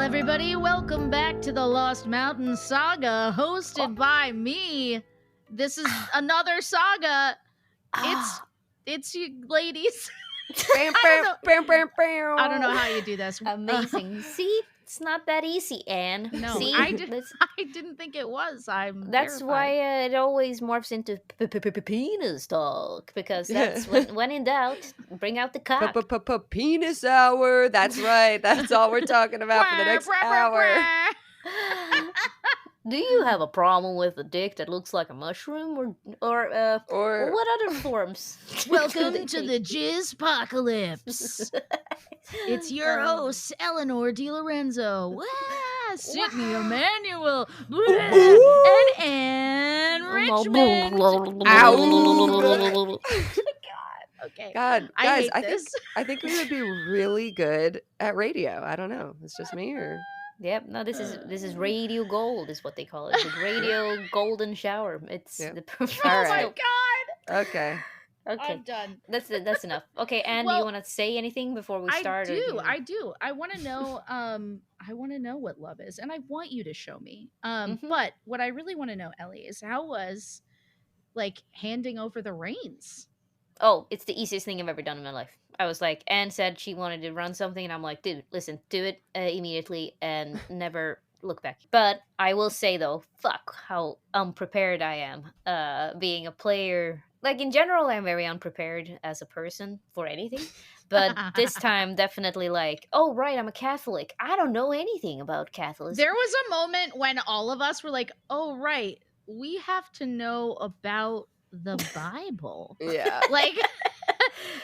everybody. Welcome back to the Lost Mountain Saga, hosted by me. This is another saga. It's you ladies. I don't know how you do this. Amazing. See, it's not that easy, Anne. No, See, I didn't think it was. that's terrified. why it always morphs into penis talk, because that's when in doubt, bring out the cock. Penis hour. That's right. That's all we're talking about for the next hour. Do you have a problem with a dick that looks like a mushroom, or what other forms? Welcome to the Jizz Apocalypse. It's your host, Eleanor DiLorenzo. Wow, Sydney Emmanuel. And Anne Richmond. Okay. God, guys, I I think we would be really good at radio. I don't know. It's just me, or Yep. No, this is radio gold, is what they call it. The radio golden shower. It's the perfect. All Oh right. my god. okay. Okay. I'm done. That's enough. Okay, Anne, do you want to say anything before we start? I do. I want to know. I want to know what love is, and I want you to show me. But what I really want to know, Ellie, is how was like handing over the reins. Oh, it's the easiest thing I've ever done in my life. I was like, Anne said she wanted to run something, and I'm like, dude, listen, do it immediately and never look back. But I will say though, fuck how unprepared I am. Being a player, like in general, I'm very unprepared as a person for anything. But this time, definitely like, oh right, I'm a Catholic. I don't know anything about Catholicism. There was a moment when all of us were like, oh right, we have to know about the Bible. Yeah. Like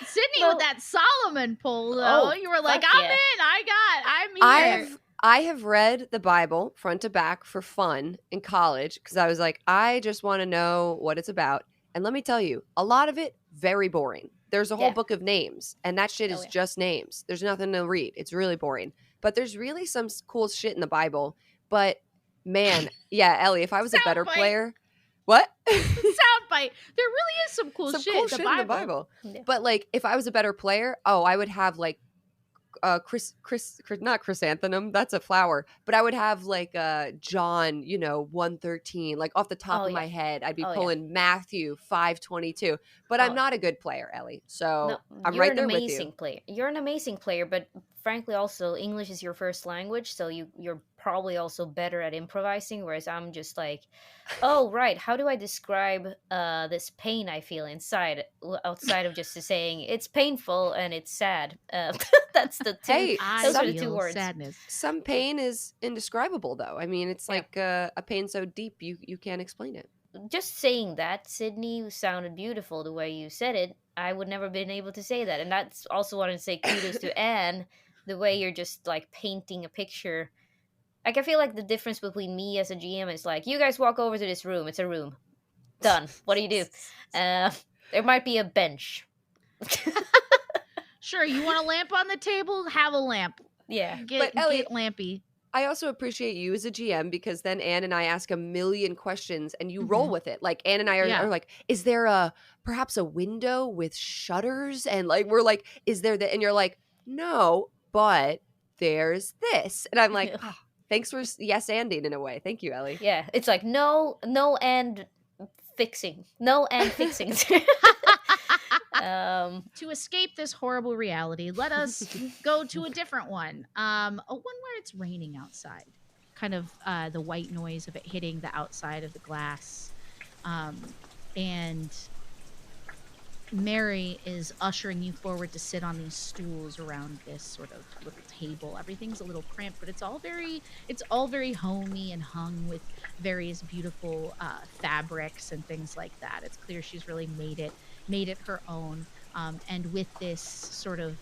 Sydney with that Solomon poll though. You were like, I'm in. I'm here. I have read the Bible front to back for fun in college because I was like, I just want to know what it's about. And let me tell you, a lot of it, very boring. There's a whole book of names, and that shit is just names. There's nothing to read. It's really boring. But there's really some cool shit in the Bible. But man, yeah, Ellie, if I was a better player... What? Soundbite. There really is some cool shit in the Bible. Yeah. But like, if I was a better player, I would have like, not chrysanthemum. That's a flower. But I would have like John, 1:13, like off the top of my head. I'd be pulling Matthew 5:22. But I'm not a good player, Ellie. So I'm right there with you. You're an amazing player. You're an amazing player, but frankly, also English is your first language, so you're probably also better at improvising. Whereas I'm just like, oh right, how do I describe this pain I feel inside outside of just saying it's painful and it's sad? That's the two. Hey, those are the two words. Sadness. Some pain is indescribable, though. I mean, it's like a pain so deep you can't explain it. Just saying that, Sydney, sounded beautiful the way you said it. I would never been able to say that, and that's also wanted to say kudos to Anne. The way you're just like painting a picture. Like I feel like the difference between me as a GM is like, you guys walk over to this room. It's a room. Done. What do you do? There might be a bench. Sure, you want a lamp on the table? Have a lamp. Yeah. Get lampy. I also appreciate you as a GM because then Anne and I ask a million questions and you roll with it. Like Anne and I are like, is there perhaps a window with shutters? And like, we're like, is there that? And you're like, no, but there's this. And I'm like, thanks for yes-anding in a way. Thank you, Ellie. Yeah. It's like, no and fixing. No and fixing. To escape this horrible reality, let us go to a different one. One where it's raining outside. Kind of the white noise of it hitting the outside of the glass. And Mary is ushering you forward to sit on these stools around this sort of little table. Everything's a little cramped, but it's all very homey and hung with various beautiful fabrics and things like that. It's clear she's really made it her own, and with this sort of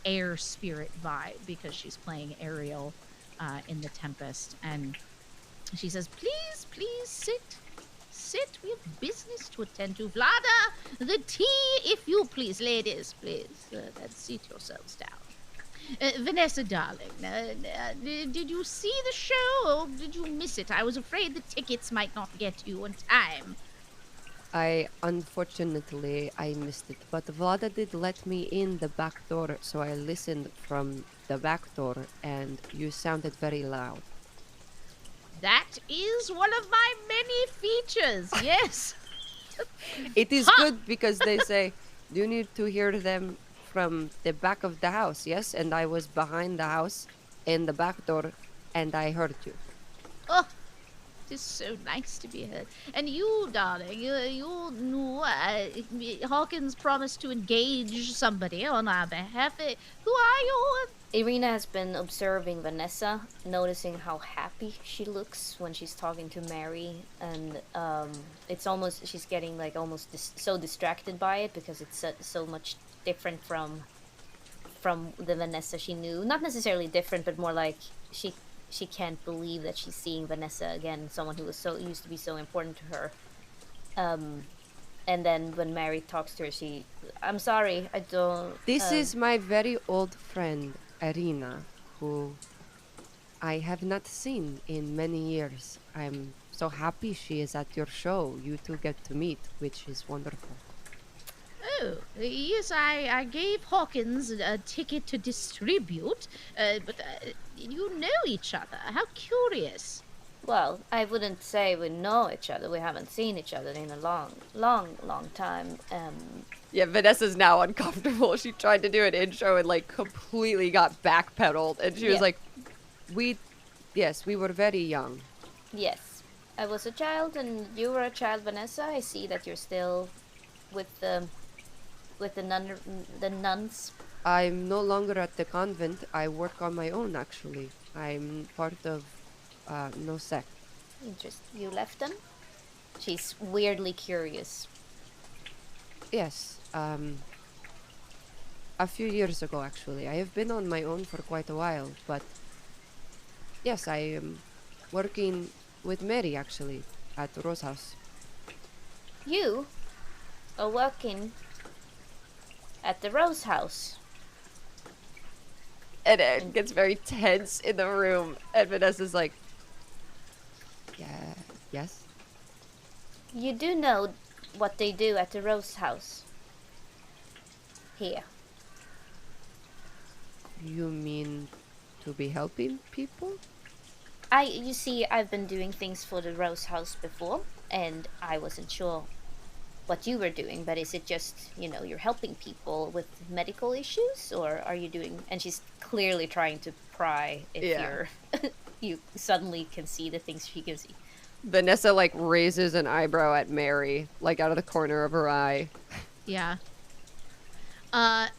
air spirit vibe because she's playing Ariel in The Tempest. And she says, please sit. We have business to attend to. Vlada, the tea, if you please. Ladies, please. Seat yourselves down. Vanessa, darling, did you see the show or did you miss it? I was afraid the tickets might not get you in time. I missed it, but Vlada did let me in the back door, so I listened from the back door, and you sounded very loud. That is one of my many features. Yes. It is Ha! good because they say you need to hear them from the back of the house, yes? And I was behind the house in the back door, and I heard you. Oh, it is so nice to be heard. And you, darling, you knew Hawkins promised to engage somebody on our behalf. Who are you? Irina has been observing Vanessa, noticing how happy she looks when she's talking to Mary, and it's almost she's getting like almost so distracted by it because it's so much different from the Vanessa she knew. Not necessarily different, but more like she can't believe that she's seeing Vanessa again, someone who was so used to be so important to her. Um, and then when Mary talks to her, I'm sorry, I don't. This is my very old friend, Arina, who I have not seen in many years. I'm so happy she is at your show. You two get to meet, which is wonderful. Oh, yes, I gave Hawkins a ticket to distribute, but you know each other. How curious. Well, I wouldn't say we know each other. We haven't seen each other in a long, long, long time. Yeah, Vanessa's now uncomfortable. She tried to do an intro and like completely got backpedaled, and she was Yeah. like, "We, yes, we were very young." Yes, I was a child, and you were a child, Vanessa. I see that you're still with the nuns. I'm no longer at the convent. I work on my own, actually. I'm part of no sect. You left them. She's weirdly curious. Yes, a few years ago, actually. I have been on my own for quite a while, but yes, I am working with Mary, actually, at Rose House. You are working at the Rose House. And it gets very tense in the room, and Vanessa's like, yeah, yes? You do know what they do at the Rose House. Here. You mean to be helping people? You see, I've been doing things for the Rose House before, and I wasn't sure what you were doing, but is it just, you're helping people with medical issues, or are you doing, and she's clearly trying to pry if Yeah. you suddenly can see the things she can see. Vanessa, like, raises an eyebrow at Mary, like, out of the corner of her eye. Yeah.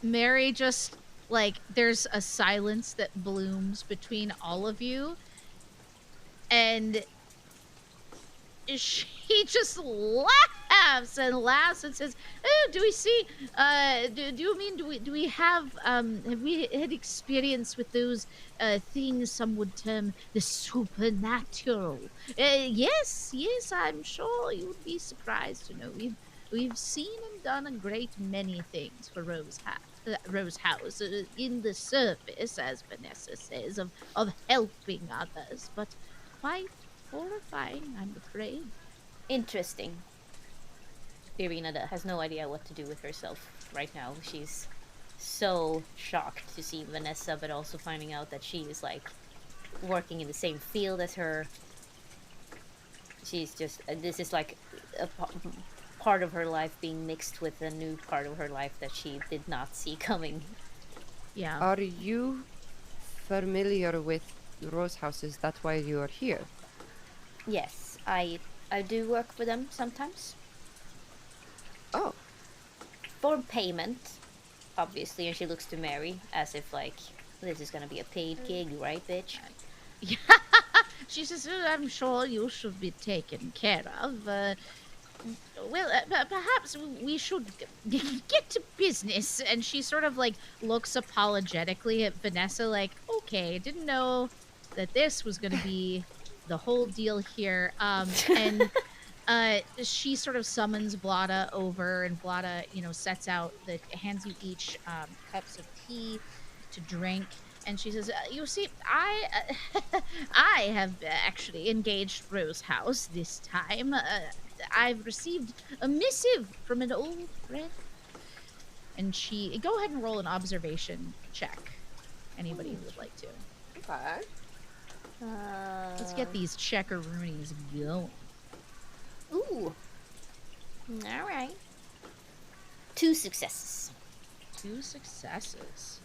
Mary just, like, there's a silence that blooms between all of you. And she just laughs and laughs and says, "Oh, do we see? Do you mean do we have we had experience with those things some would term the supernatural? Yes, I'm sure you would be surprised to know we've seen and done a great many things for Rose House in the service, as Vanessa says, of helping others, but quite horrifying, I'm afraid." Interesting. Irina has no idea what to do with herself right now. She's so shocked to see Vanessa, but also finding out that she is like working in the same field as her. She's just this is like a part of her life being mixed with a new part of her life that she did not see coming. Yeah. Are you familiar with Rose houses? That's why you are here. Yes, I do work for them sometimes. Oh. For payment, obviously, and she looks to Mary as if like this is gonna be a paid gig, right, bitch? Yeah. She says, "I'm sure you should be taken care of. Perhaps we should get to business." And she sort of like looks apologetically at Vanessa, like, "Okay, didn't know that this was going to be the whole deal here." And she sort of summons Vlada over, and Vlada, sets out hands you each cups of tea to drink. And she says, "You see, I have actually engaged Rose House this time. I've received a missive from an old friend." And she go ahead and roll an observation check. Anybody who would like to. Okay. Let's get these checkeroonies going. Ooh. All right. 2 successes. 2 successes.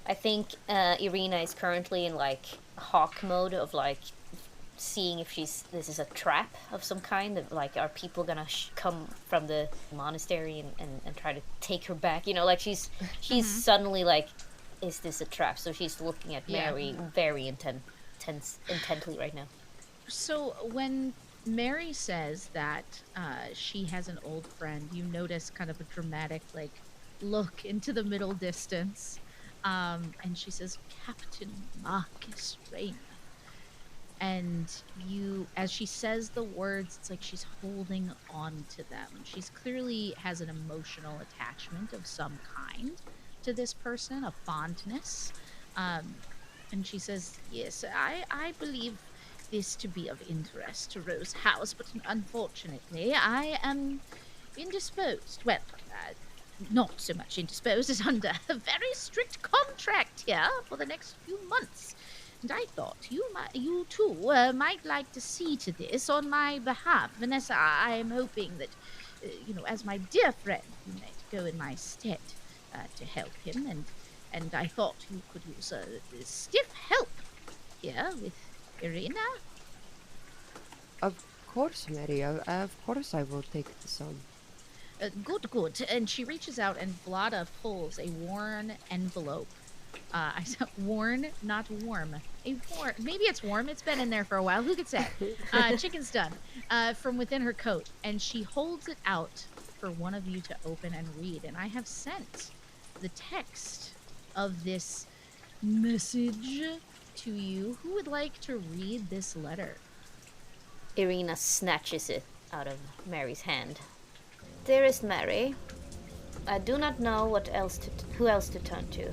I think Irina is currently in like hawk mode of like seeing if this is a trap of some kind. Of like, are people gonna come from the monastery and try to take her back? You know, like she's suddenly like, is this a trap? So she's looking at Mary very intently right now. So when Mary says that she has an old friend, you notice kind of a dramatic like look into the middle distance. And she says, "Captain Marcus Raynor." And you, as she says the words, it's like she's holding on to them. She's clearly has an emotional attachment of some kind to this person, a fondness. And she says, "Yes, I believe this to be of interest to Rose House, but unfortunately, I am indisposed. Well, not so much indisposed as under a very strict contract here for the next few months. And I thought you too might like to see to this on my behalf. Vanessa, I am hoping that, as my dear friend, you might go in my stead to help him. And I thought you could use a stiff help here with Irina." Of course, Mary. Of course I will take this on. Good, good. And she reaches out and Vlada pulls a worn envelope. I said worn, not warm. A warm. Maybe it's warm. It's been in there for a while. Who could say? Chicken's done. From within her coat, and she holds it out for one of you to open and read. And I have sent the text of this message to you. Who would like to read this letter? Irina snatches it out of Mary's hand. Dearest Mary, I do not know who else to turn to.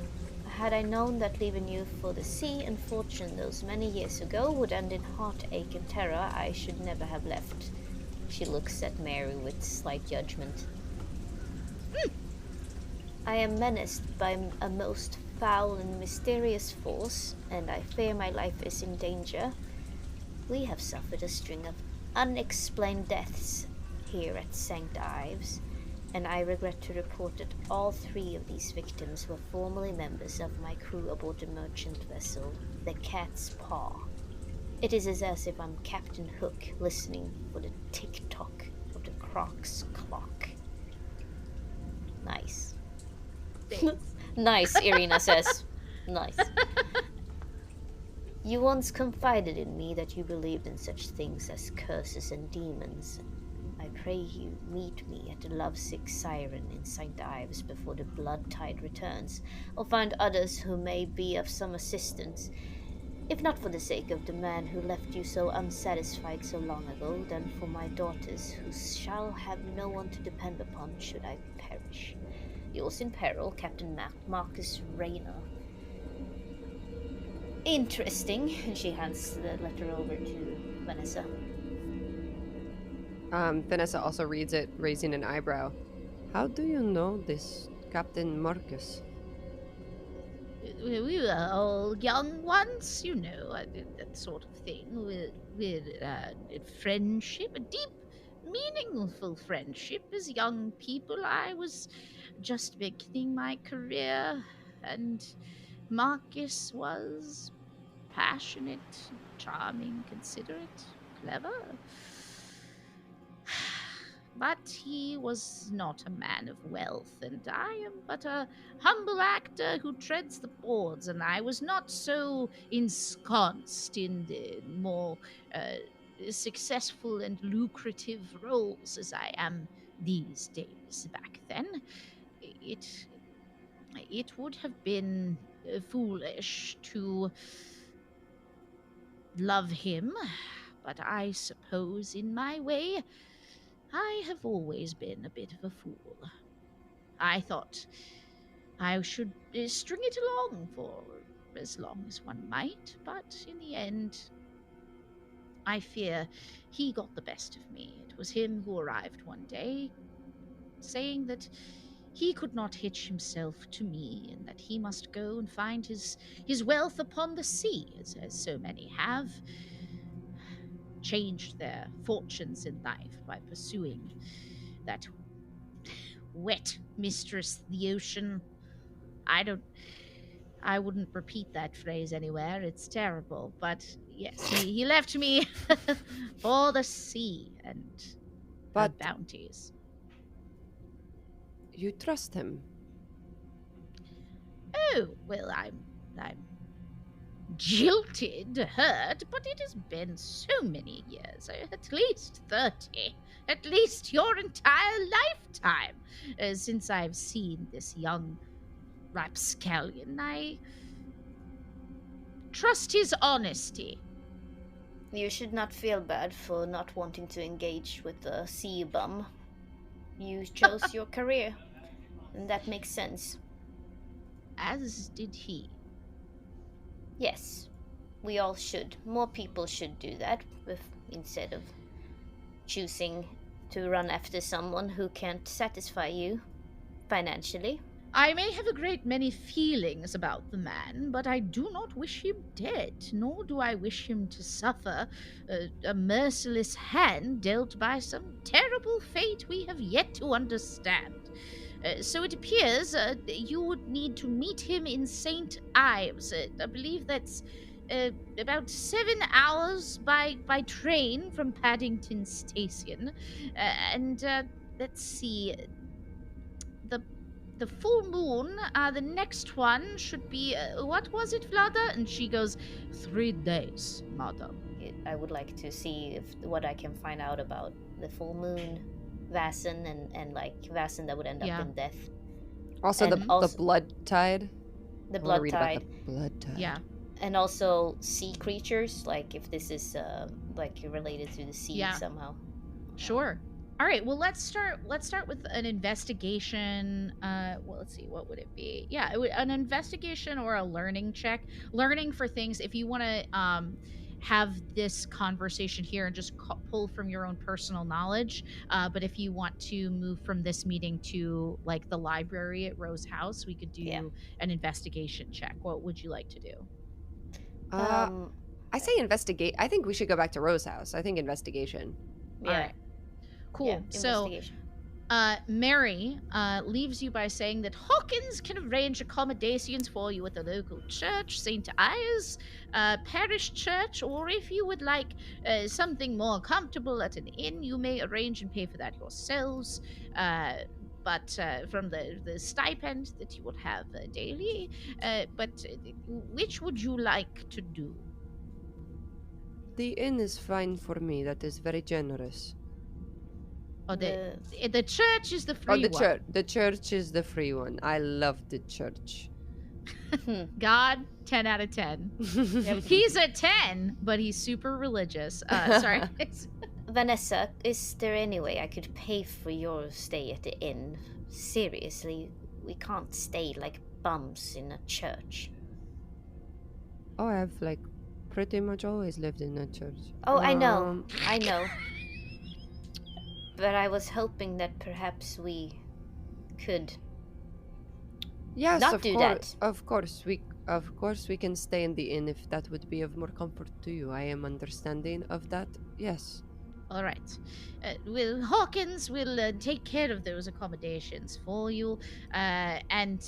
Had I known that leaving you for the sea and fortune those many years ago would end in heartache and terror, I should never have left. She looks at Mary with slight judgment. I am menaced by a most foul and mysterious force, and I fear my life is in danger. We have suffered a string of unexplained deaths here at St. Ives, and I regret to report that all 3 of these victims were formerly members of my crew aboard the merchant vessel, the Cat's Paw. It is as if I'm Captain Hook listening for the tick-tock of the Croc's clock. Nice. Nice, Irina says. Nice. You once confided in me that you believed in such things as curses and demons. I pray you meet me at the lovesick siren in St. Ives before the blood tide returns, or find others who may be of some assistance. If not for the sake of the man who left you so unsatisfied so long ago, then for my daughters, who shall have no one to depend upon should I perish. Yours in peril, Captain Marcus Raynor. Interesting. And she hands the letter over to Vanessa. Vanessa also reads it, raising an eyebrow. How do you know this, Captain Marcus? We were all young once, that sort of thing. Friendship, a deep, meaningful friendship as young people. I was just beginning my career, and Marcus was passionate, charming, considerate, clever. But he was not a man of wealth, and I am but a humble actor who treads the boards, and I was not so ensconced in the more successful and lucrative roles as I am these days. Back then, it it would have been foolish to love him, but I suppose in my way I have always been a bit of a fool. I thought I should string it along for as long as one might, but in the end, I fear he got the best of me. It was him who arrived one day, saying that he could not hitch himself to me, and that he must go and find his wealth upon the sea, as so many have changed their fortunes in life by pursuing that wet mistress, the ocean. I don't. I wouldn't repeat that phrase anywhere. It's terrible. But yes, he left me for the sea and her But bounties. you trust him. Oh, well, I'm jilted, hurt, but it has been so many years, at least 30, at least your entire lifetime, since I've seen this young rapscallion. I trust his honesty. You should not feel bad for not wanting to engage with the sea bum. You chose your career, and that makes sense. As did he. Yes, we all should. More people should do that instead of choosing to run after someone who can't satisfy you financially. I may have a great many feelings about the man, but I do not wish him dead, nor do I wish him to suffer a merciless hand dealt by some terrible fate we have yet to understand. So it appears you would need to meet him in St. Ives. I believe that's about 7 hours by train from Paddington Station. And let's see, the the full moon, the next one should be, what was it, Vlada? And she goes, 3 days, madam. I would like to see what I can find out about the full moon, Vasen, and like Vasen that would end up Yeah. in death. Also, And the also- blood tide. The I wanna blood read tide. about the blood tide. Yeah. And also sea creatures, like if this is like related to the sea Yeah. somehow. Sure. All right. Well, let's start with an investigation. Well, let's see. What would it be? Yeah, an investigation or a learning check. Learning for things. If you want to have this conversation here and just pull from your own personal knowledge. But if you want to move from this meeting to like the library at Rose House, we could do Yeah. an investigation check. What would you like to do? I say investigate. I think we should go back to Rose House. I think investigation. Yeah. All right. Cool. Yeah, So investigation. Mary leaves you by saying that Hawkins can arrange accommodations for you at the local church, St. Ives Parish Church, or if you would like something more comfortable at an inn, you may arrange and pay for that yourselves. But from the stipend that you would have daily, but which would you like to do? The inn is fine for me. That is very generous. Oh, the church is the free the one. church. The church is the free one. I love the church. God, 10 out of 10. He's a 10, but he's super religious. Sorry. Vanessa, is there any way I could pay for your stay at the inn? Seriously, we can't stay like bums in a church. Oh, I've like pretty much always lived in a church. Oh, I know. But I was hoping that perhaps we could. Yes, Not of do course. that. Of course we can stay in the inn if that would be of more comfort to you. I am understanding of that. Yes. All right. Well, Hawkins will take care of those accommodations for you, and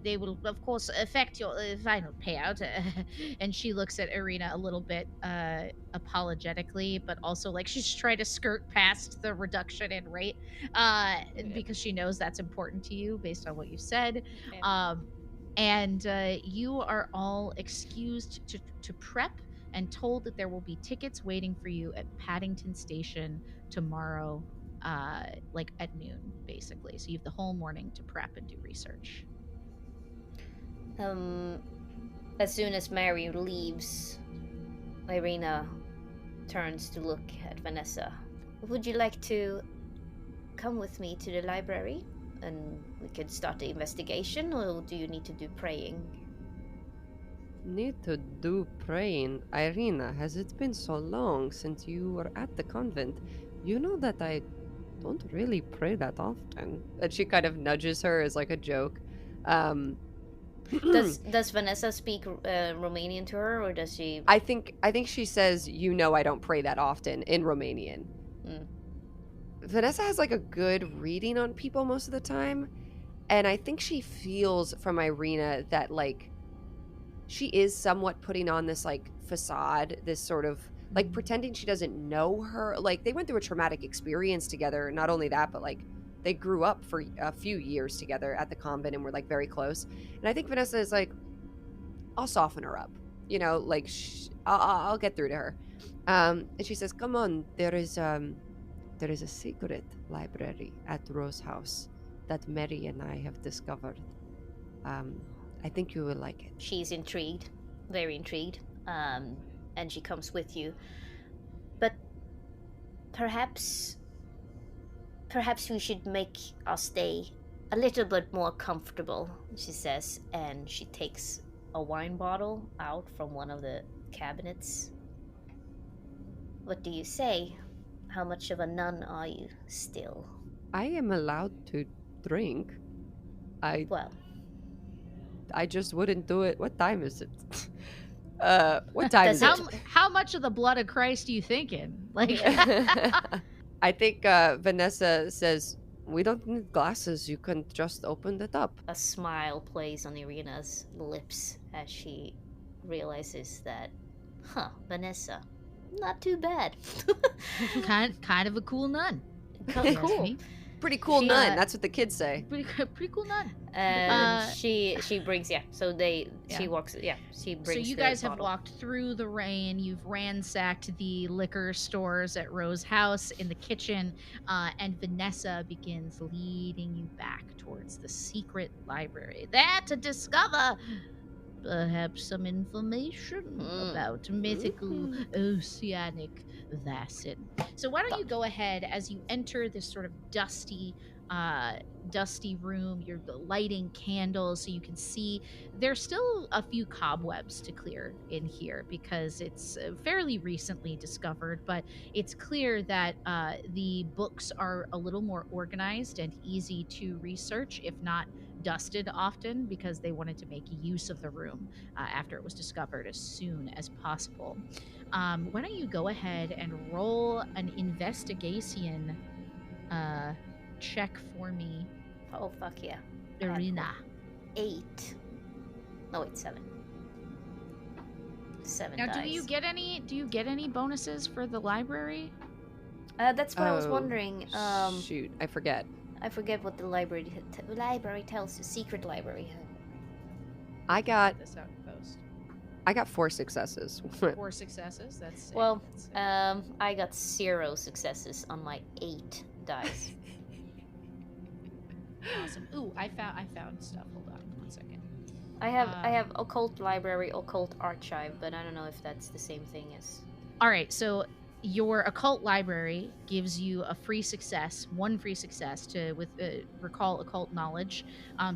they will, of course, affect your final payout. And she looks at Irina a little bit apologetically, but also like she's trying to skirt past the reduction in rate because she knows that's important to you based on what you said. And you are all excused to prep and told that there will be tickets waiting for you at Paddington Station tomorrow, like at noon, basically. So you have the whole morning to prep and do research. As soon as Mary leaves, Irina turns to look at Vanessa. Would you like to come with me to the library? And we could start the investigation, or do you need to do praying? need to do praying. Irina, has it been so long since you were at the convent? You know that I don't really pray that often. And she kind of nudges her as like a joke. Um, Does Vanessa speak Romanian to her, or does she? I think she says, "You know, I don't pray that often" in Romanian. Mm. Vanessa has like a good reading on people most of the time, and I think she feels from Irina that like she is somewhat putting on this like facade, this sort of like pretending she doesn't know her. Like they went through a traumatic experience together. Not only that, but like they grew up for a few years together at the convent and were like very close. And I think Vanessa is like, I'll soften her up, like I'll get through to her. And she says, "Come on, there is a secret library at Rose House that Mary and I have discovered. Um, I think you will like it." She's intrigued, very intrigued, and she comes with you. But perhaps, perhaps we should make our stay a little bit more comfortable, she says, and she takes a wine bottle out from one of the cabinets. What do you say? How much of a nun are you still? I am allowed to drink. I Well, I just wouldn't do it. What time is it? What time Does is it- it? How much of the blood of Christ are you thinking? Like, I think Vanessa says, "We don't need glasses. You can just open it up." a smile plays on Irina's lips as she realizes that, Vanessa, not too bad. kind of a cool nun. if you ask Cool. me. Pretty cool She, nun. That's what the kids say. Pretty cool nun. And she brings so she Yeah. walks she brings. So you the guys have bottle. walked through the rain. You've ransacked the liquor stores at Rose House, in the kitchen, and Vanessa begins leading you back towards the secret library. There to discover perhaps some information about mythical oceanic Vassin. So why don't you go ahead as you enter this sort of dusty room? You're lighting candles so you can see there's still a few cobwebs to clear in here because it's fairly recently discovered, but it's clear that the books are a little more organized and easy to research, if not dusted often, because they wanted to make use of the room after it was discovered as soon as possible. Why don't you go ahead and roll an investigation check for me, Oh fuck yeah! Irina? 8. No wait, 7. 7 Now, dice. do you get any bonuses for the library? That's what I was Oh, wondering. Shoot, I forget. I forget what the library tells you. Secret library. I got This out in post. 4 successes. 4 successes. That's sick. Well, That's sick. I got 0 successes on my 8 dice. Awesome. Ooh, I found stuff. Hold on 1 second. I have occult library, occult archive, but I don't know if that's the same thing as. All right, so your occult library gives you a free success, 1 free success to with recall occult knowledge.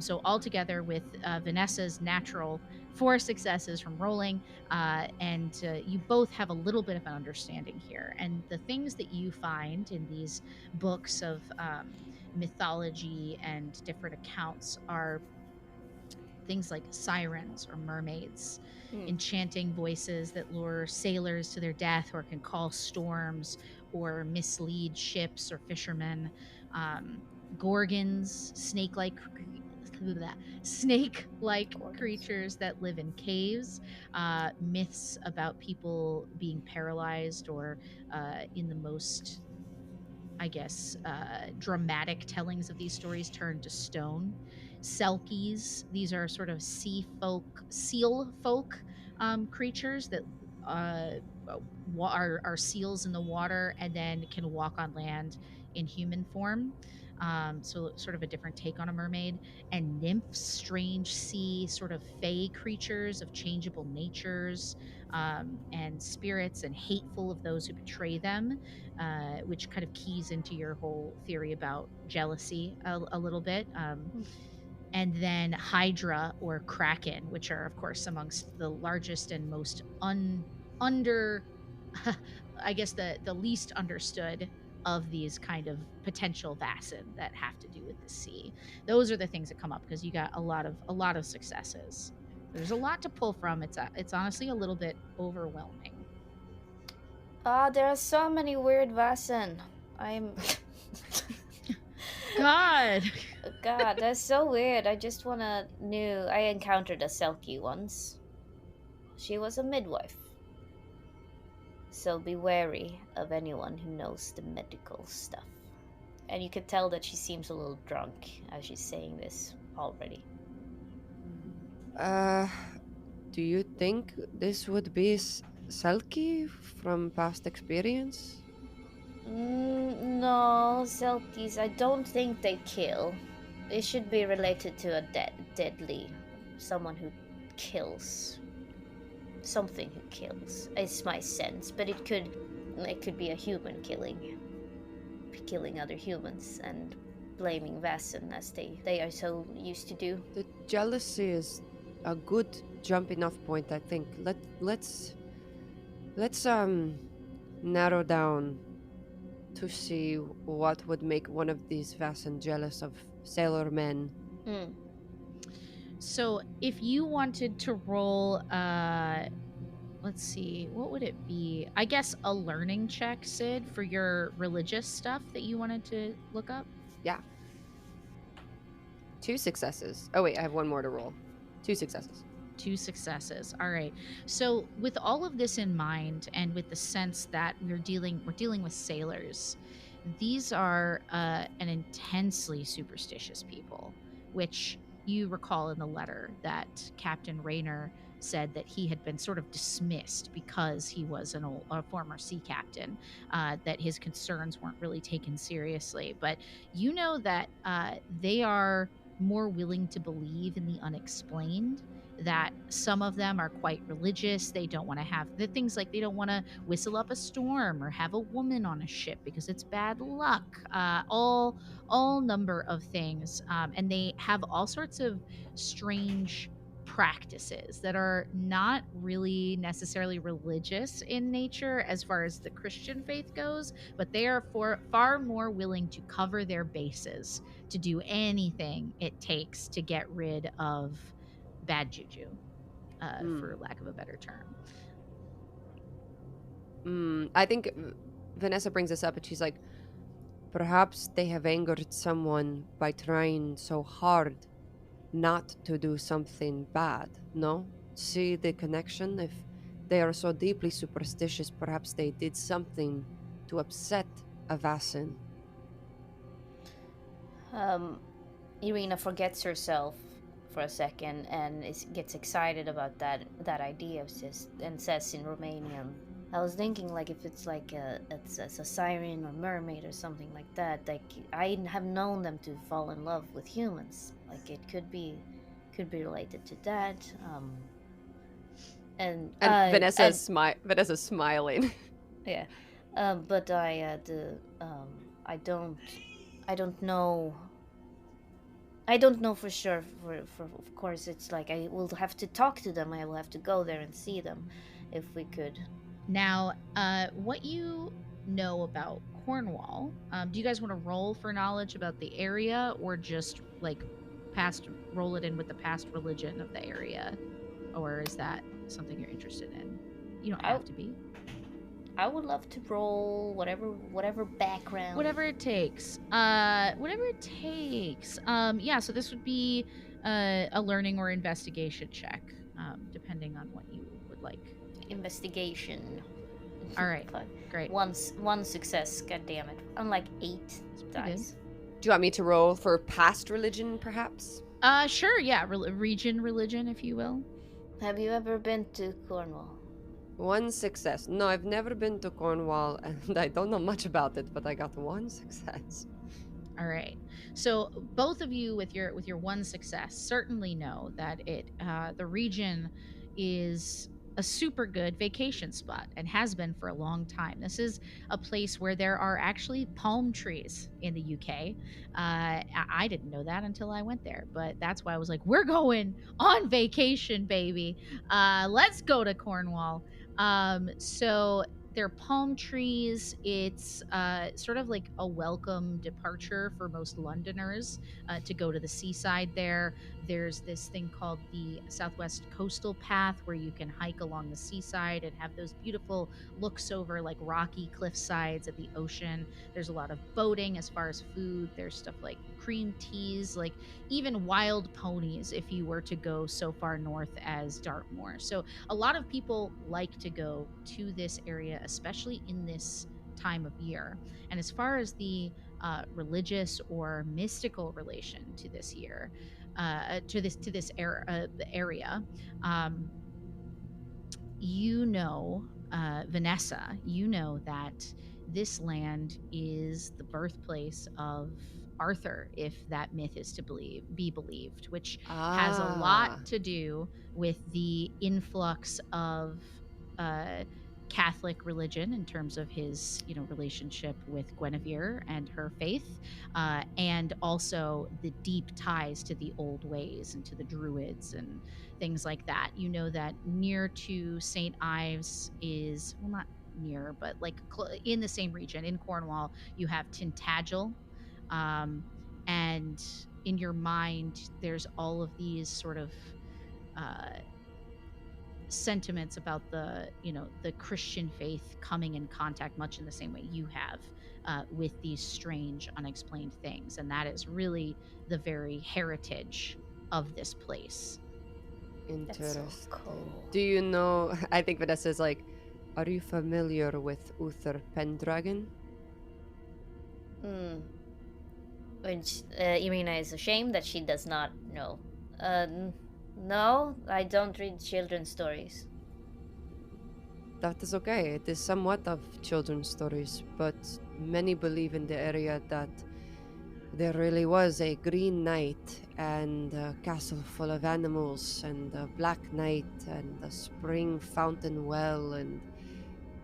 So altogether with Vanessa's natural 4 successes from rolling, and you both have a little bit of an understanding here. And the things that you find in these books of mythology and different accounts are things like sirens or mermaids, enchanting voices that lure sailors to their death or can call storms or mislead ships or fishermen, gorgons, snake-like creatures that live in caves, myths about people being paralyzed or in the most, I guess, dramatic tellings of these stories turned to stone. Selkies, these are sort of seal folk creatures that are seals in the water and then can walk on land in human form. So sort of a different take on a mermaid. And nymphs, strange sea sort of fey creatures of changeable natures, and spirits and hateful of those who betray them, which kind of keys into your whole theory about jealousy a little bit. and then Hydra or Kraken, which are, of course, amongst the largest and most under, I guess, the least understood of these kind of potential Vasen that have to do with the sea. Those are the things that come up because you got a lot of successes. There's a lot to pull from. It's honestly a little bit overwhelming. Ah, there are so many weird Vasen. I'm. God. God, that's so weird. I just wanna knew. I encountered a Selkie once. She was a midwife. So be wary of anyone who knows the medical stuff. And you could tell that she seems a little drunk as she's saying this already. Uh, do you think this would be Selkie from past experience? No, Selkies, I don't think they kill. It should be related to a deadly. Someone who kills. Something who kills. It's my sense, but it could be a human killing other humans and blaming Vasen as they are so used to do. The jealousy is a good jumping off point, I think. Let's narrow down to see what would make one of these Vasen jealous of sailor men. Hmm. So if you wanted to roll, let's see, what would it be? I guess a learning check, Sid, for your religious stuff that you wanted to look up. Yeah. 2 successes. Oh wait, I have one more to roll. 2 successes. 2 successes. All right. So with all of this in mind, and with the sense that we're dealing with sailors, these are an intensely superstitious people, which you recall in the letter that Captain Rayner said that he had been sort of dismissed because he was a former sea captain, that his concerns weren't really taken seriously. But you know that they are more willing to believe in the unexplained, that some of them are quite religious. They don't want to have the things like they don't want to whistle up a storm or have a woman on a ship because it's bad luck. All number of things, and they have all sorts of strange practices that are not really necessarily religious in nature as far as the Christian faith goes, but they are far more willing to cover their bases, to do anything it takes to get rid of bad juju, for lack of a better term. I think Vanessa brings this up and she's like, perhaps they have angered someone by trying so hard not to do something bad, no? See the connection? If they are so deeply superstitious, perhaps they did something to upset a Vasen. Irina forgets herself for a second and gets excited about that idea and says in Romanian, I was thinking like if it's like it's a siren or mermaid or something like that. Like I have known them to fall in love with humans. Like it could be related to that. And Vanessa's smiling. Yeah, but I don't know. I don't know for sure. For of course, it's like I will have to talk to them. I will have to go there and see them, if we could. Now, what you know about Cornwall? Do you guys want to roll for knowledge about the area, or just like roll it in with the past religion of the area, or is that something you're interested in? You don't have to be. I would love to roll whatever background. Whatever it takes. Whatever it takes. Yeah, so this would be a learning or investigation check, depending on what you would like. Investigation. All right, great. One success, god damn it. Unlike 8 dice. Do you want me to roll for past religion, perhaps? Sure, yeah. Religion, if you will. Have you ever been to Cornwall? 1 success. No, I've never been to Cornwall, and I don't know much about it, but I got 1 success. All right. So both of you, with your 1 success, certainly know that the region is a super good vacation spot and has been for a long time. This is a place where there are actually palm trees in the UK. I didn't know that until I went there, but that's why I was like, we're going on vacation, baby. Let's go to Cornwall. So they're palm trees. It's sort of like a welcome departure for most Londoners to go to the seaside there. There's this thing called the Southwest Coastal Path where you can hike along the seaside and have those beautiful looks over like rocky cliff sides at the ocean. There's a lot of boating as far as food. There's stuff like cream teas, like even wild ponies if you were to go so far north as Dartmoor. So a lot of people like to go to this area, especially in this time of year. And as far as the religious or mystical relation to this year, area, um, Vanessa, you know that this land is the birthplace of Arthur, if that myth is to be believed, which has a lot to do with the influx of uh, Catholic religion in terms of his, relationship with Guinevere and her faith, and also the deep ties to the old ways and to the Druids and things like that. You know that near to St. Ives is, well, not near, but like in the same region in Cornwall, you have Tintagel. Um, and in your mind, there's all of these sort of uh, sentiments about the Christian faith coming in contact much in the same way you have with these strange, unexplained things. And that is really the very heritage of this place. Interesting. That's so cool. Do you know? I think Vanessa's like, are you familiar with Uther Pendragon? Which Irina is ashamed that she does not know. No, I don't read children's stories. That is okay. It is somewhat of children's stories, but many believe in the area that there really was a green knight and a castle full of animals and a black knight and a spring fountain well, and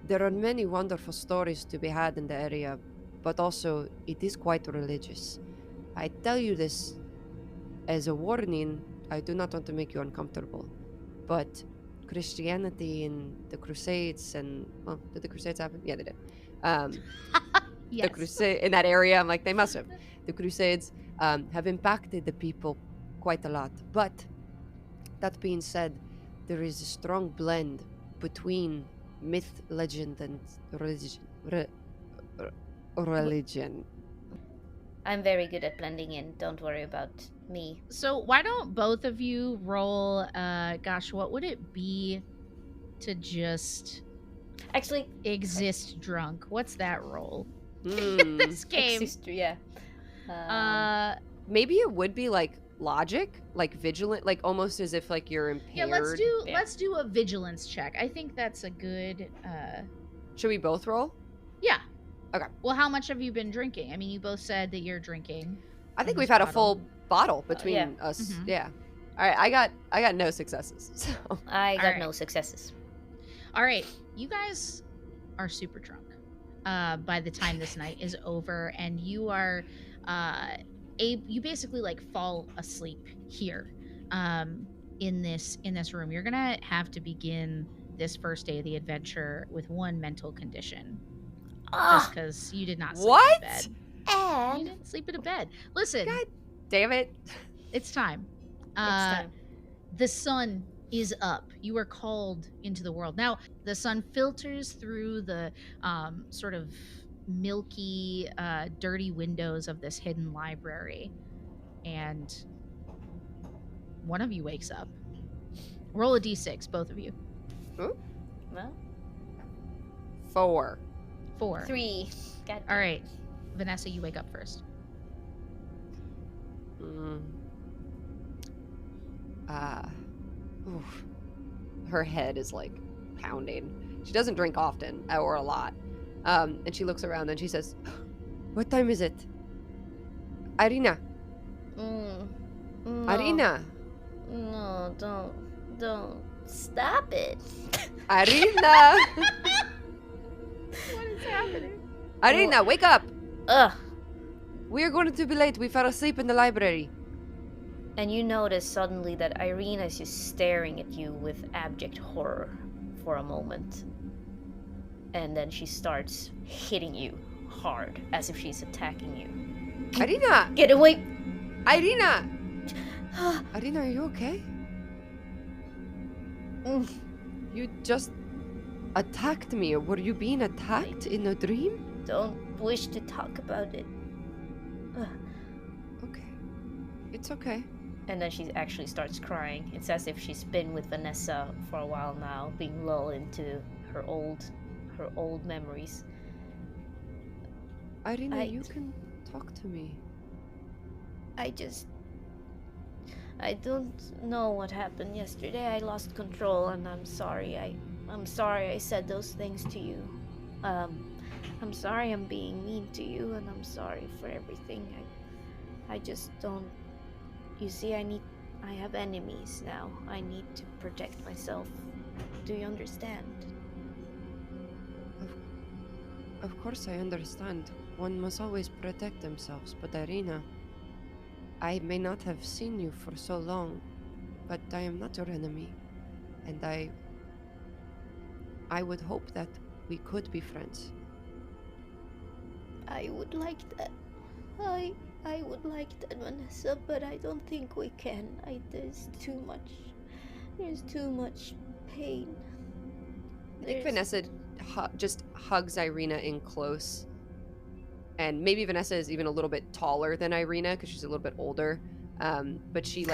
there are many wonderful stories to be had in the area, but also it is quite religious. I tell you this as a warning. I do not want to make you uncomfortable, but Christianity and the Crusades and, well, did the Crusades happen? Yeah, they did. Yes. The Crusade in that area, I'm like, they must have. The Crusades have impacted the people quite a lot. But that being said, there is a strong blend between myth, legend, and religion. I'm very good at blending in. Don't worry about me. So why don't both of you roll? Gosh, what would it be to just Actually, exist drunk? What's that roll? Hmm. This game. yeah. Maybe it would be like logic, like vigilant, like almost as if like you're impaired. Yeah, let's do a vigilance check. I think that's a good. Should we both roll? Yeah. Okay. Well, how much have you been drinking? I mean, you both said that you're drinking. I think from we've this had a bottle. full bottle between yeah. us. Mhm. Yeah. All right. I got no successes. So. I got Alright. no successes. All right, you guys are super drunk by the time this night is over, and you are you basically like fall asleep here in this room. You're gonna have to begin this first day of the adventure with one mental condition, just because you did not sleep What? in bed. You And didn't sleep in a bed. Listen, God damn it. it's time. it's time. The sun is up. You are called into the world. Now, the sun filters through the sort of milky, dirty windows of this hidden library, and one of you wakes up. Roll a d6, both of you. Ooh, Well, 4. 4. 3. God All right, Vanessa, you wake up first. Oof. Her head is like pounding. She doesn't drink often or a lot. And she looks around and she says, "What time is it? Irina, No. Irina." No, don't. Stop it. Irina! What is happening? Irina, wake up! Ugh. We're going to be late. We fell asleep in the library. And you notice suddenly that Irina is just staring at you with abject horror for a moment. And then she starts hitting you hard, as if she's attacking you. Irina! Get away! Irina! Irina, are you okay? Mm. You just attacked me. Were you being attacked in a dream? Don't wish to talk about it. Okay. It's okay. And then she actually starts crying. It's as if she's been with Vanessa for a while now, being lulled into her old memories. Irina, you can talk to me. I don't know what happened yesterday. I lost control, and I'm sorry. I'm sorry I said those things to you. I'm sorry I'm being mean to you, and I'm sorry for everything. I just don't. You see, I have enemies now. I need to protect myself. Do you understand? Of course I understand. One must always protect themselves, but Irina, I may not have seen you for so long, but I am not your enemy, and I would hope that we could be friends. I would like that. I would like that, Vanessa, but I don't think we can. There's too much pain. I think Vanessa just hugs Irina in close. And maybe Vanessa is even a little bit taller than Irina because she's a little bit older. But she,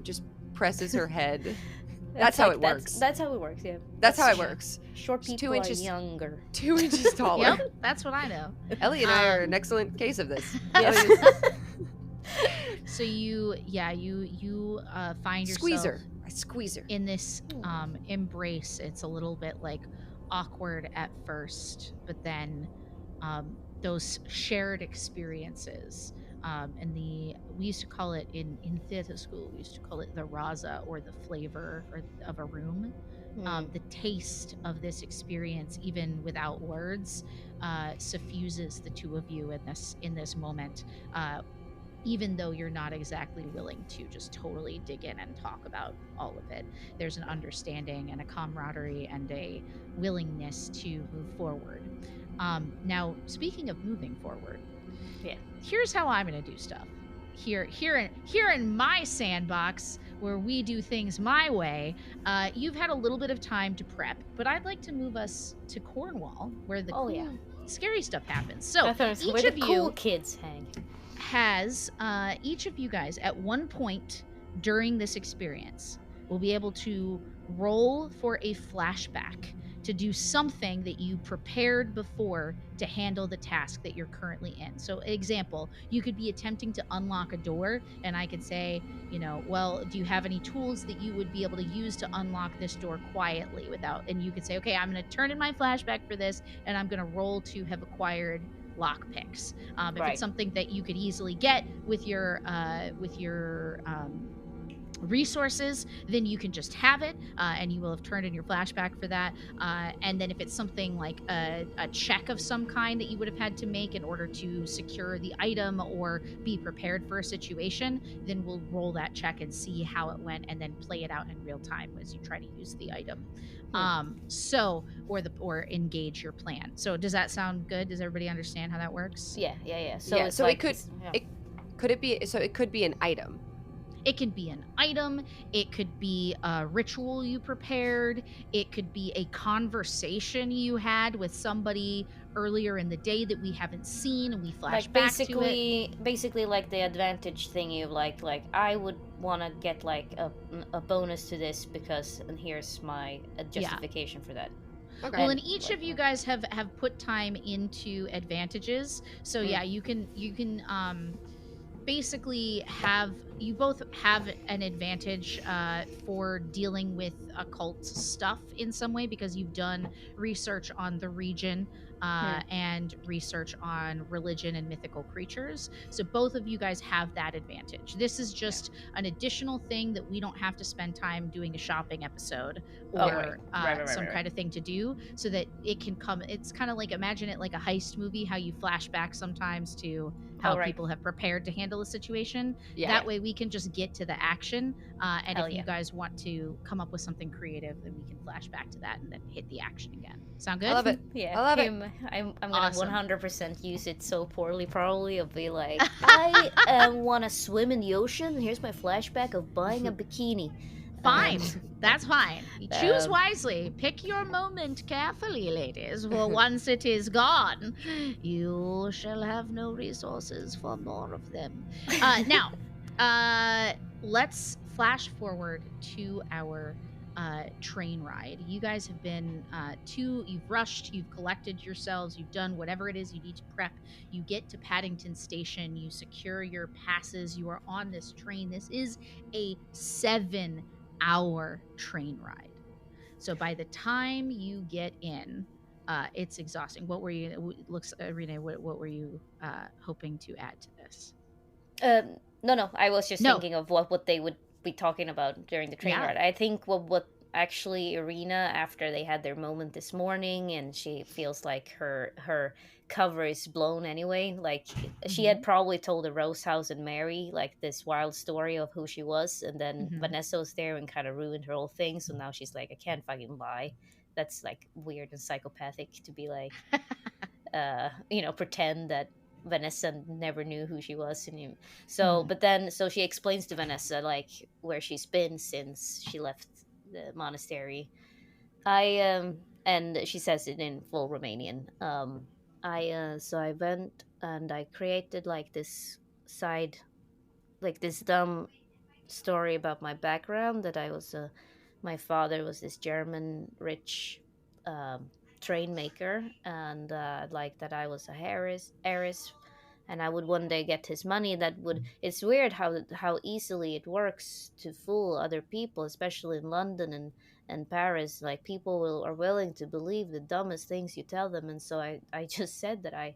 just presses her head. That's how it works. That's how it works, yeah. That's how it works. Short She's people are younger. 2 inches taller. Yep, that's what I know. Ellie and I are an excellent case of this. So you find yourself Squeeze her. I squeeze her. in this embrace. It's a little bit awkward at first, but then those shared experiences and we used to call it in theater school, we used to call it the raza, or the flavor of a room. The taste of this experience, even without words, suffuses the two of you in this moment, even though you're not exactly willing to just totally dig in and talk about all of it. There's an understanding and a camaraderie and a willingness to move forward. Now, speaking of moving forward, here's how I'm going to do stuff. Here in my sandbox, where we do things my way, you've had a little bit of time to prep, but I'd like to move us to Cornwall, where the scary stuff happens. So each of you cool kids hang. Each of you guys at one point during this experience will be able to roll for a flashback to do something that you prepared before to handle the task that you're currently in. So example, you could be attempting to unlock a door, and I could say, well, do you have any tools that you would be able to use to unlock this door quietly without, and you could say, okay, I'm going to turn in my flashback for this, and I'm going to roll to have acquired lock picks. If it's something that you could easily get with your resources, then you can just have it, and you will have turned in your flashback for that. And then if it's something like a check of some kind that you would have had to make in order to secure the item or be prepared for a situation, then we'll roll that check and see how it went, and then play it out in real time as you try to use the item. Or engage your plan. So does that sound good? Does everybody understand how that works? Yeah. So it could be an item. It could be an item, it could be a ritual you prepared, it could be a conversation you had with somebody earlier in the day that we haven't seen, and we flash back to it. Basically like the advantage thing of like I would want to get a bonus to this because, and here's my justification for that. Okay. Well, and each of you guys have put time into advantages, so you can basically you both have an advantage for dealing with occult stuff in some way because you've done research on the region, Hmm. and research on religion and mythical creatures. So both of you guys have that advantage. This is Yeah. just an additional thing that we don't have to spend time doing a shopping episode Oh, Yeah. right. or Right. some kind of thing to do, so that it can come. It's kind of like, imagine it like a heist movie, how you flash back sometimes to how Oh, right. people have prepared to handle a situation. Yeah. That way we can just get to the action. And Hell if you yeah. guys want to come up with something creative, then we can flash back to that and then hit the action again. Sound I good? love it. Yeah, I love it. I'm gonna Awesome. 100% use it so poorly. Probably, I'll be like, I want to swim in the ocean. Here's my flashback of buying a bikini. Fine. That's fine. You choose Um, wisely. Pick your moment carefully, ladies, for once it is gone, you shall have no resources for more of them. Now, let's flash forward to our train ride. You guys have been you've rushed, you've collected yourselves, you've done whatever it is you need to prep. You get to Paddington Station, you secure your passes, you are on this train. This is a 7-hour train ride. So by the time you get in, it's exhausting. What were you? Looks, Renee. What were you hoping to add to this? no, I was just No. thinking of what they would be talking about during the train Yeah. ride. I think what actually Irina, after they had their moment this morning, and she feels like her cover is blown anyway. Like she had Mm-hmm. probably told the Rose House and Mary like this wild story of who she was, and then Mm-hmm. Vanessa was there and kind of ruined her whole thing. So now she's like, I can't fucking lie. That's like weird and psychopathic to be like, pretend that Vanessa never knew who she was. And so, Mm-hmm. but then, so she explains to Vanessa like where she's been since she left the monastery. And she says it in full Romanian. So I went and I created like this side, like this dumb story about my background, that I was my father was this German rich um, train maker, and like that I was a heiress, and I would one day get his money. That would It's weird how easily it works to fool other people, especially in London and Paris. Like people are willing to believe the dumbest things you tell them, and so I just said that I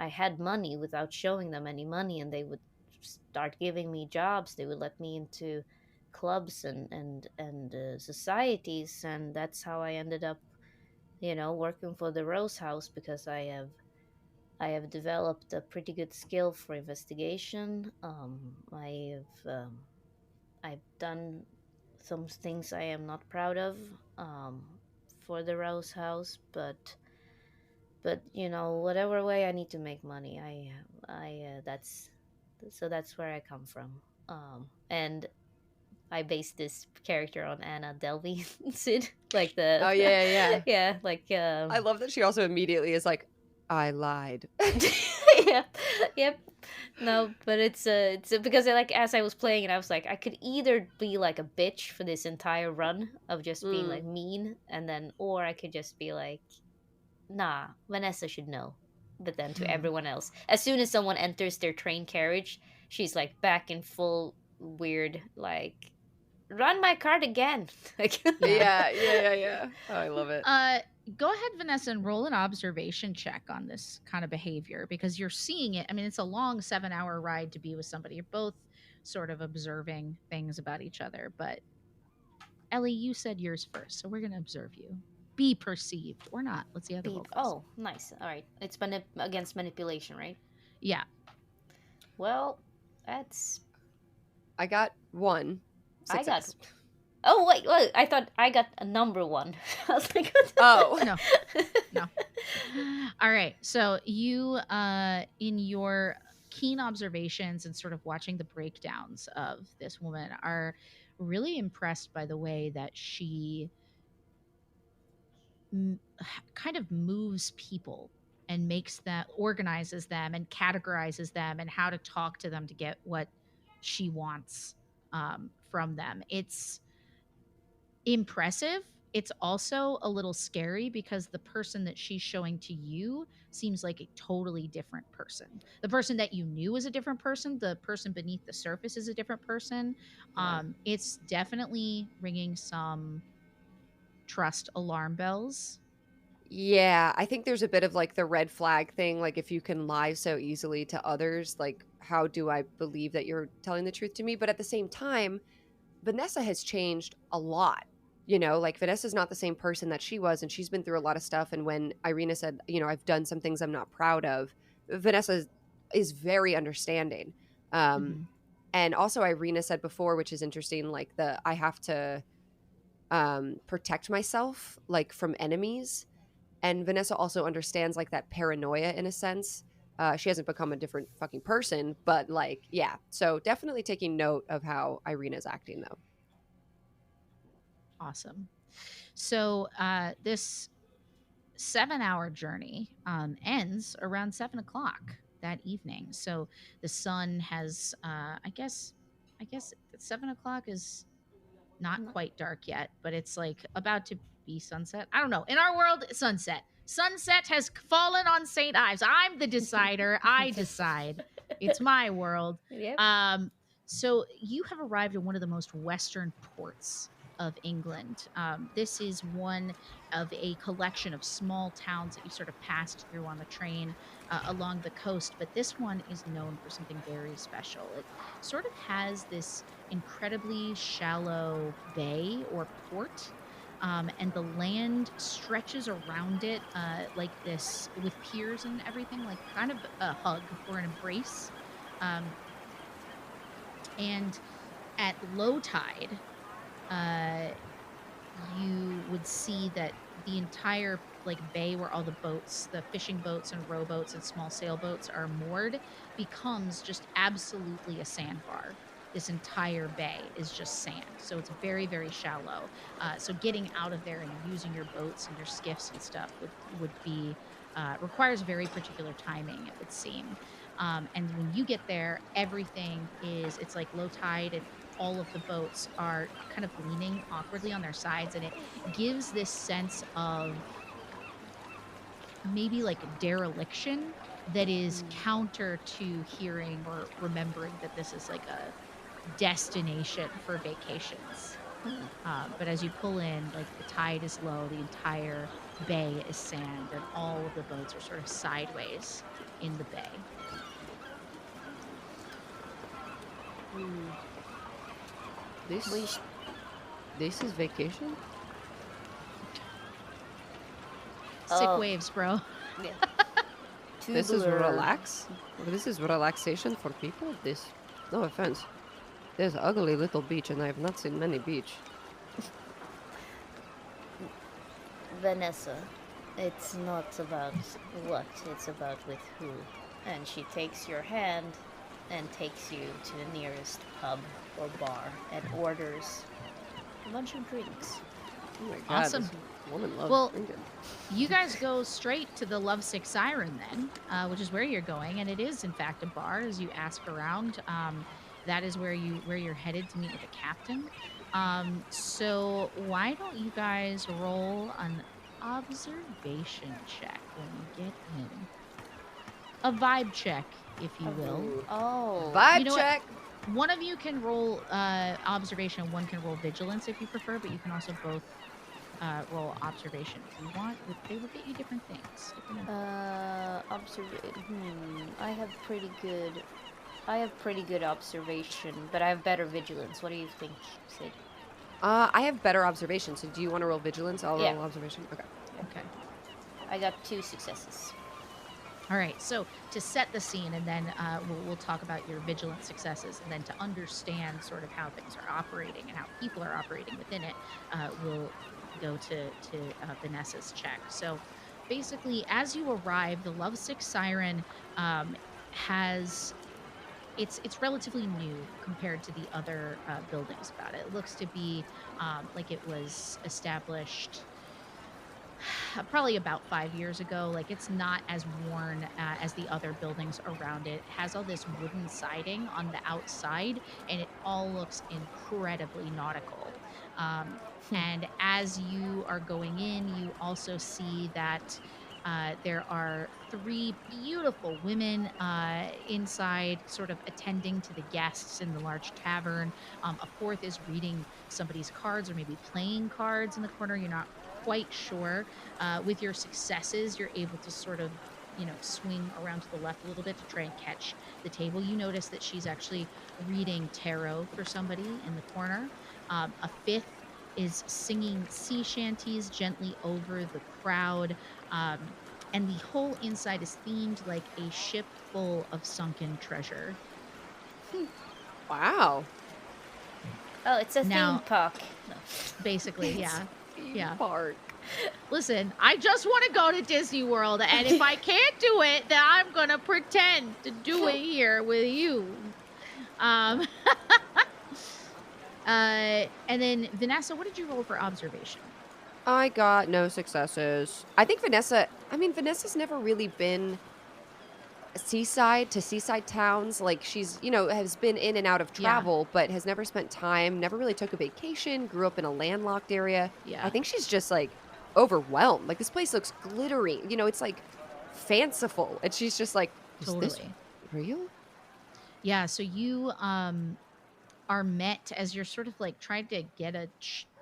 had money without showing them any money, and they would start giving me jobs. They would let me into clubs and societies, and that's how I ended up, working for the Rose House, because I have developed a pretty good skill for investigation. I've done some things I am not proud of, um, for the Rose House, but whatever way I need to make money, I that's where I come from. And I based this character on Anna Delvey Sid, like Oh the yeah, yeah. yeah, like I love that she also immediately is like, I lied. yeah, yep. No, but it's because like as I was playing it, I was like, I could either be like a bitch for this entire run of just being Mm, like mean, and then, or I could just be like, nah, Vanessa should know. But then to everyone else, as soon as someone enters their train carriage, she's like back in full weird, like, run my card again. Like, Yeah. yeah. Oh, I love it. Go ahead, Vanessa, and roll an observation check on this kind of behavior, because you're seeing it. I mean, it's a long 7-hour ride to be with somebody. You're both sort of observing things about each other. But Ellie, you said yours first, so we're going to observe you. Be perceived or not. Let's see how the roll beep. goes. Oh, nice. All right. It's against manipulation, right? Yeah. Well, that's. I got one I got. success. Oh, wait. I thought I got a number one. I was like, Oh. No. No. All right. So you, in your keen observations and sort of watching the breakdowns of this woman, are really impressed by the way that she m- kind of moves people and makes them, organizes them and categorizes them, and how to talk to them to get what she wants from them. It's impressive. It's also a little scary, because the person that she's showing to you seems like a totally different person. The person that you knew is a different person. The person beneath the surface is a different person. Yeah. It's definitely ringing some trust alarm bells. Yeah, I think there's a bit of like the red flag thing. Like, if you can lie so easily to others, like, how do I believe that you're telling the truth to me? But at the same time, Vanessa has changed a lot. Like Vanessa's not the same person that she was, and she's been through a lot of stuff. And when Irina said, I've done some things I'm not proud of, Vanessa is very understanding. Um, Mhm. and also, Irina said before, which is interesting, like I have to protect myself, like from enemies. And Vanessa also understands like that paranoia in a sense. She hasn't become a different fucking person, but like, yeah. So definitely taking note of how Irina's acting, though. Awesome. So this 7-hour journey ends around 7 o'clock that evening. So the sun has, I guess 7 o'clock is not Mm. quite dark yet, but it's like about to be sunset. I don't know. In our world, sunset. Sunset has fallen on St. Ives. I'm the decider. I decide. It's my world. Yep. So you have arrived at one of the most western ports of England. This is one of a collection of small towns that you sort of passed through on the train along the coast, but this one is known for something very special. It sort of has this incredibly shallow bay or port. And the land stretches around it like this with piers and everything, like kind of a hug or an embrace. Um, and at low tide, uh, you would see that the entire like bay where all the boats, the fishing boats and rowboats and small sailboats are moored, becomes just absolutely a sandbar. This entire bay is just sand, so it's very very shallow. So getting out of there and using your boats and your skiffs and stuff would be requires very particular timing, it would seem. And when you get there, everything is it's like low tide and all of the boats are kind of leaning awkwardly on their sides, and it gives this sense of maybe like dereliction that is Mm. counter to hearing or remembering that this is like a destination for vacations. Mm. But as you pull in, like the tide is low, the entire bay is sand, and all of the boats are sort of sideways in the bay. Mm. We This sh- this is vacation. Sick oh, waves, bro. yeah. This is Tubular. This is relaxation for people. This, no offense. There's ugly little beach, and I have not seen many beach. Vanessa. It's not about what, it's about with who. And she takes your hand and takes you to the nearest pub or bar and orders a bunch of drinks. Oh my god, Awesome. this woman loves Well, drinking. you guys go straight to the Lovesick Siren then, which is where you're going, and it is in fact a bar. As you ask around, that is where you're headed to meet with the captain. So why don't you guys roll an observation check when you get in? A vibe check, if you will. Ooh. Oh. You Vibe know what? check. One of you can roll observation, one can roll vigilance if you prefer, but you can also both roll observation if you want. They will get you different things. Different info. I have pretty good. I have pretty good observation, but I have better vigilance. What do you think, Sid? I have better observation. So do you want to roll vigilance? I'll Yeah. roll observation. Okay. Okay. I got 2 successes. All right. So to set the scene, and then we'll talk about your vigilant successes, and then to understand sort of how things are operating and how people are operating within it, we'll go to Vanessa's check. So basically, as you arrive, the Lovesick Siren has it's relatively new compared to the other buildings about it. It looks to be like it was established probably about 5 years ago. Like it's not as worn as the other buildings around it. It has all this wooden siding on the outside, and it all looks incredibly nautical. Um, and as you are going in, you also see that there are three beautiful women inside, sort of attending to the guests in the large tavern. A fourth is reading somebody's cards or maybe playing cards in the corner. You're not quite sure. With your successes, you're able to sort of, swing around to the left a little bit to try and catch the table. You notice that she's actually reading tarot for somebody in the corner. A fifth is singing sea shanties gently over the crowd. Um, and the whole inside is themed like a ship full of sunken treasure. Wow. Oh, it's a theme Now, park. No. basically, It's yeah. a theme Yeah. park. Listen, I just want to go to Disney World, and if I can't do it, then I'm gonna pretend to do it here with you. Um, and then Vanessa, what did you roll for observation? I got no successes. I think Vanessa's never really been seaside to seaside towns. Like she's, has been in and out of Yeah, travel, but has never spent time, never really took a vacation, grew up in a landlocked area. I yeah, think she's just like overwhelmed. Like this place looks glittery. It's like fanciful. And she's just like, is this totally. real? Yeah, so you are met as you're sort of like trying to get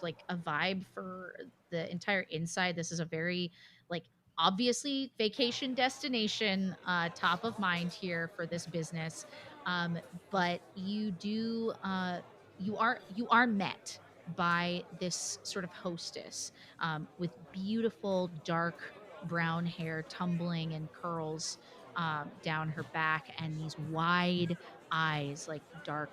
like a vibe for the entire inside. This is a very like obviously vacation destination, top of mind here for this business. But you are met by this sort of hostess, with beautiful dark brown hair tumbling in curls down her back, and these wide eyes like dark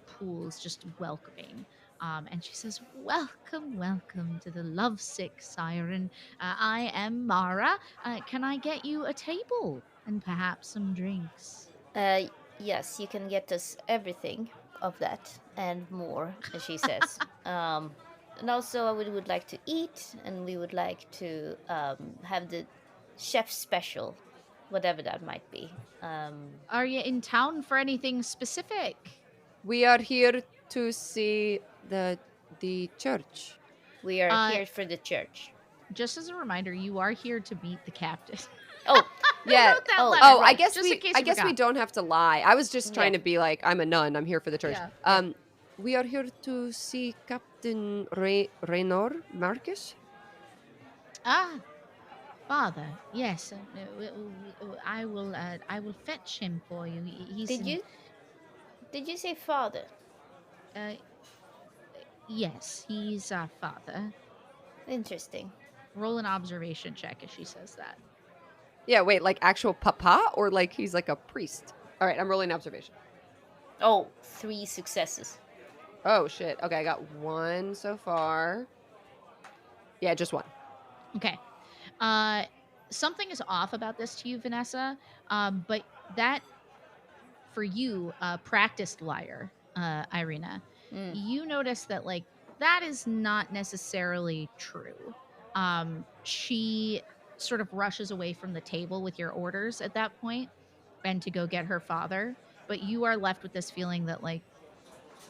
pools just welcoming. And she says, "Welcome, welcome to the lovesick siren. I am Mara. Can I get you a table and perhaps some drinks?" Uh, yes, you can get us everything of that and more, she says. And also, we would like to eat, and we would like to have the chef special, whatever that might be. Are you in town for anything specific? We are here to see the church. We are Uh, here for the church. just as a reminder, you are here to meet the captain. Oh, I Yeah. wrote that oh, letter. Oh, right. Just in case I you guess we forgot. don't have to lie. I was just trying Yeah. to be like, I'm a nun. I'm here for the church. Yeah. We are here to see Captain Raynor Marcus. Ah, father. Yes, I will. I will fetch him for you. He's Did in. you say father? Uh, yes, he's our father. Interesting. Roll an observation check as she says that. Yeah, wait, like actual papa or like he's like a priest? All right, I'm rolling observation. Oh, 3 successes. Oh shit. Okay, I got one so far. Yeah, just one. Okay. Something is off about this to you, Vanessa. But that for you, practiced liar, Irina, Mm. you notice that like that is not necessarily true. She sort of rushes away from the table with your orders at that point and to go get her father, but you are left with this feeling that like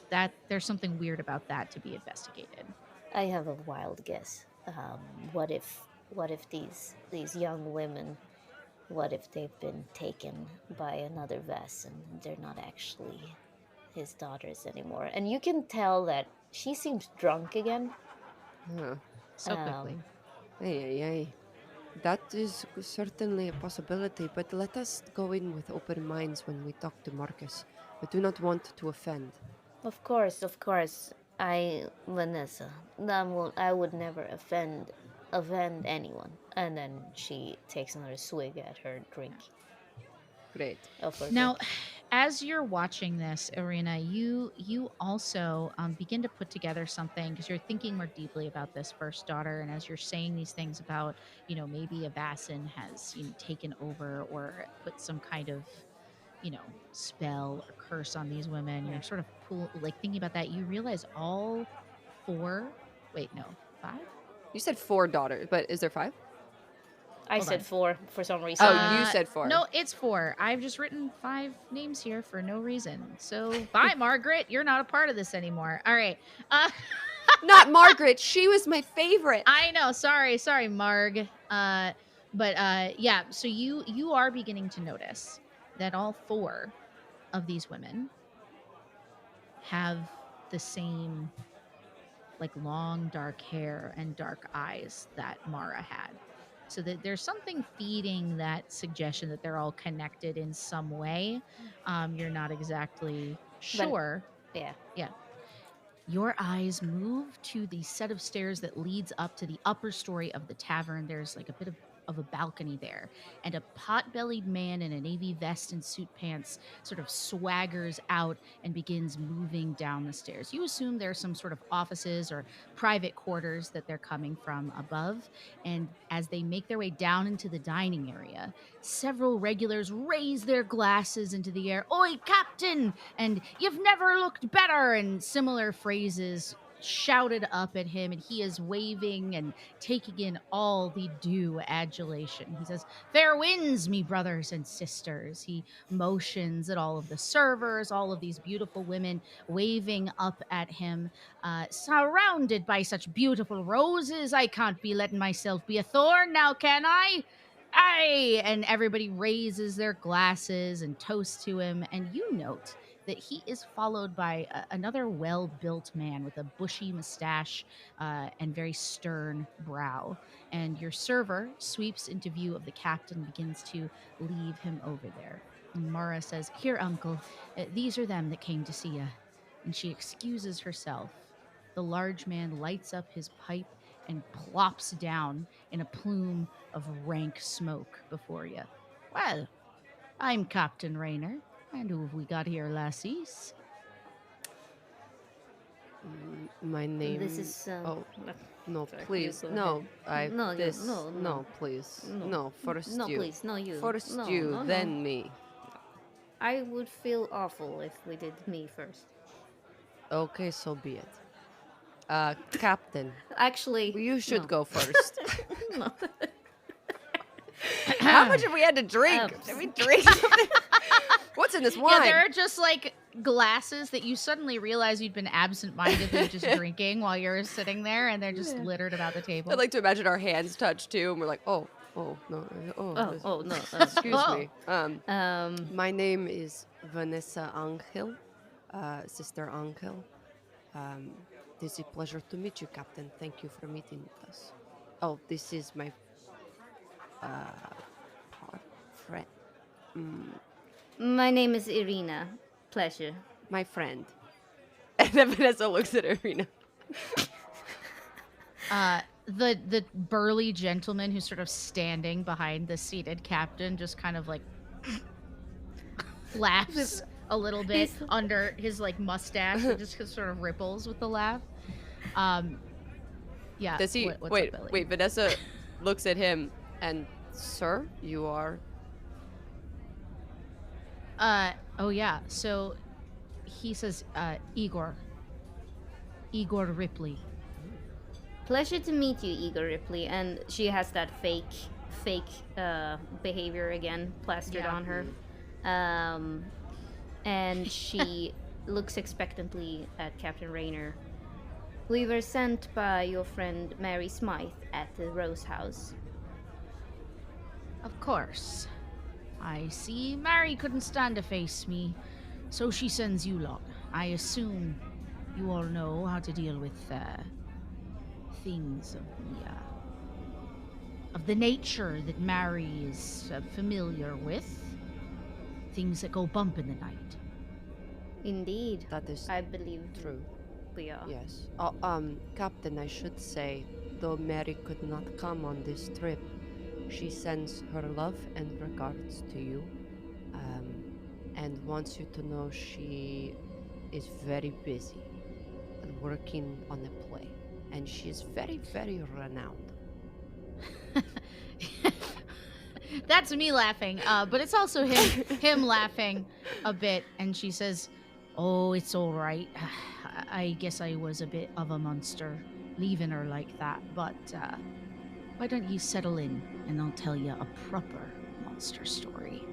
that there's something weird about that to be investigated. I have a wild guess. What if these young women, what if they've been taken by another Vess and they're not actually his daughters anymore? And you can tell that she seems drunk again. Huh. So quickly. Ay, ay, ay. That is certainly a possibility, but let us go in with open minds when we talk to Marcus. I do not want to offend. Of course, of course. Vanessa, I would never offend anyone. And then she takes another swig at her drink. Great. Of her Now, drink. as you're watching this, Irina, you also begin to put together something because you're thinking more deeply about this first daughter, and as you're saying these things about, maybe a Vassin has taken over or put some kind of spell or curse on these women. You're sort of thinking about that. You realize all four. Wait, no, five. You said 4 daughters, but is there 5? I Hold said on. 4 for some reason. Oh, you said 4. No, it's 4. I've just written 5 names here for no reason. So bye, Margaret. You're not a part of this anymore. All right. Not Margaret. She was my favorite. I know. Sorry, Marg. Yeah. So you are beginning to notice that all 4 of these women have the same like long dark hair and dark eyes that Mara had. So that there's something feeding that suggestion that they're all connected in some way. You're not exactly But sure. yeah, Yeah. Your eyes move to the set of stairs that leads up to the upper story of the tavern. There's like a bit of a balcony there, and a pot-bellied man in a navy vest and suit pants sort of swaggers out and begins moving down the stairs. You assume there's some sort of offices or private quarters that they're coming from above, and as they make their way down into the dining area, several regulars raise their glasses into the air. "Oi, Captain!" and "You've never looked better," and similar phrases shouted up at him, and he is waving and taking in all the due adulation. He says, "Fair winds, me brothers and sisters." He motions at all of the servers, all of these beautiful women waving up at him. "Surrounded by such beautiful roses, I can't be letting myself be a thorn now, can I? Aye!" And everybody raises their glasses and toasts to him. And you note that he is followed by another well built man with a bushy mustache and very stern brow. And your server sweeps into view of the captain and begins to leave him over there. And Mara says, "Here, uncle, these are them that came to see you." And she excuses herself. The large man lights up his pipe and plops down in a plume of rank smoke before you. "Well, I'm Captain Rayner. And who have we got here, lassies?" My name. this is. Oh no, Sorry, you please, go no. ahead. No, This. no, no, No, please, no, no. First no, you. please, no, you. First No, you, no, then no. me. I would feel awful if we did me first. Okay, so be it. Captain, Actually, you should no. go first. No. How much have we had to drink? Did we drink something? What's in this wine? Yeah, there are just like glasses that you suddenly realize you'd been absent-mindedly just drinking while you're sitting there, and they're just littered about the table. I like to imagine our hands touch too, and we're like, oh no, No. excuse Oh. me. My name is Vanessa Angel, Sister Angel. It is a pleasure to meet you, Captain. Thank you for meeting us. Oh, this is my friend. My name is Irina. Pleasure. My friend. And then Vanessa looks at Irina. The burly gentleman who's sort of standing behind the seated captain just kind of like laughs a little bit under his like mustache. It just sort of ripples with the laugh. Yeah. Does he what's wait? up, Billy? Wait. Vanessa looks at him and, "Sir, you are." Oh yeah. So he says, Igor Ripley. Pleasure to meet you, Igor Ripley. And she has that fake behavior again plastered on her. And she looks expectantly at Captain Rayner. We were sent by your friend Mary Smythe at the Rose House. Of course. I see Mary couldn't stand to face me, so she sends you lot. I assume you all know how to deal with things of the nature that Mary is familiar with. Things that go bump in the night. Indeed. That is I believe true. we are. Yes. Captain, I should say, though Mary could not come on this trip, she sends her love and regards to you, and wants you to know she is very busy working on a play, and she is very, very renowned. That's me laughing, but it's also him laughing a bit, and she says, "Oh, it's all right. I guess I was a bit of a monster leaving her like that, but why don't you settle in and I'll tell you a proper monster story."